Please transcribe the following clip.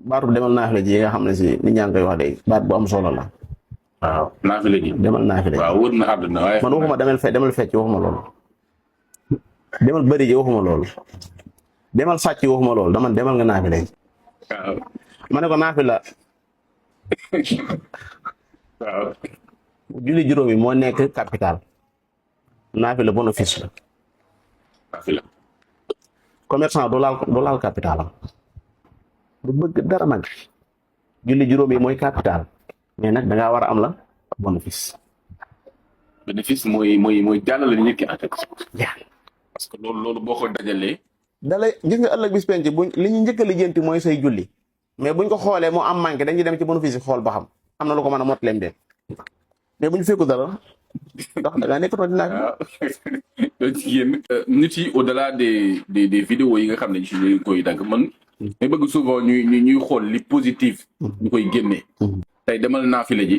baatu demal naafila ji nga xam ne si nit ñaa ngi koy wax de baat bu am solo la. waaw naafila ji. demal naafila ji waaw wër na àdduna waaye. man waxuma demal fecc waxuma loolu. demal bëri ji waxuma loolu. demal sàcc waxuma loolu dama demal nga naafila ji. waaw. ma ne ko naafila. waaw. julli juróomi moo nekk capital. naafila bénéfice la. naafila. commerçant du laal capital am. du bëgg dara nag. julli juróomi mooy capital. mais nag da ngaa war a am la bénéfice. bénéfice mooy jàllale nit ki en quelque sorte. yaa parce que loolu boo ko dajalee. dalay gis nga ëllëg bis penc buñ li ñu njëkk a lijjanti mooy say julli. mais buñ ko xoolee moo am manqué dañuy dem ci bénéfice yi xool ba xam am na lu ko mën a motaleem de mais buñ fekku dara ndax da ngaa nekk toog dinaa. waaw donc yéen nit yi au delà des vidéos yi nga xam ne ñu koy dagg man. mais bëgg souvent ñuy xool li positif. ñu koy génnee. tey demal naafile ji.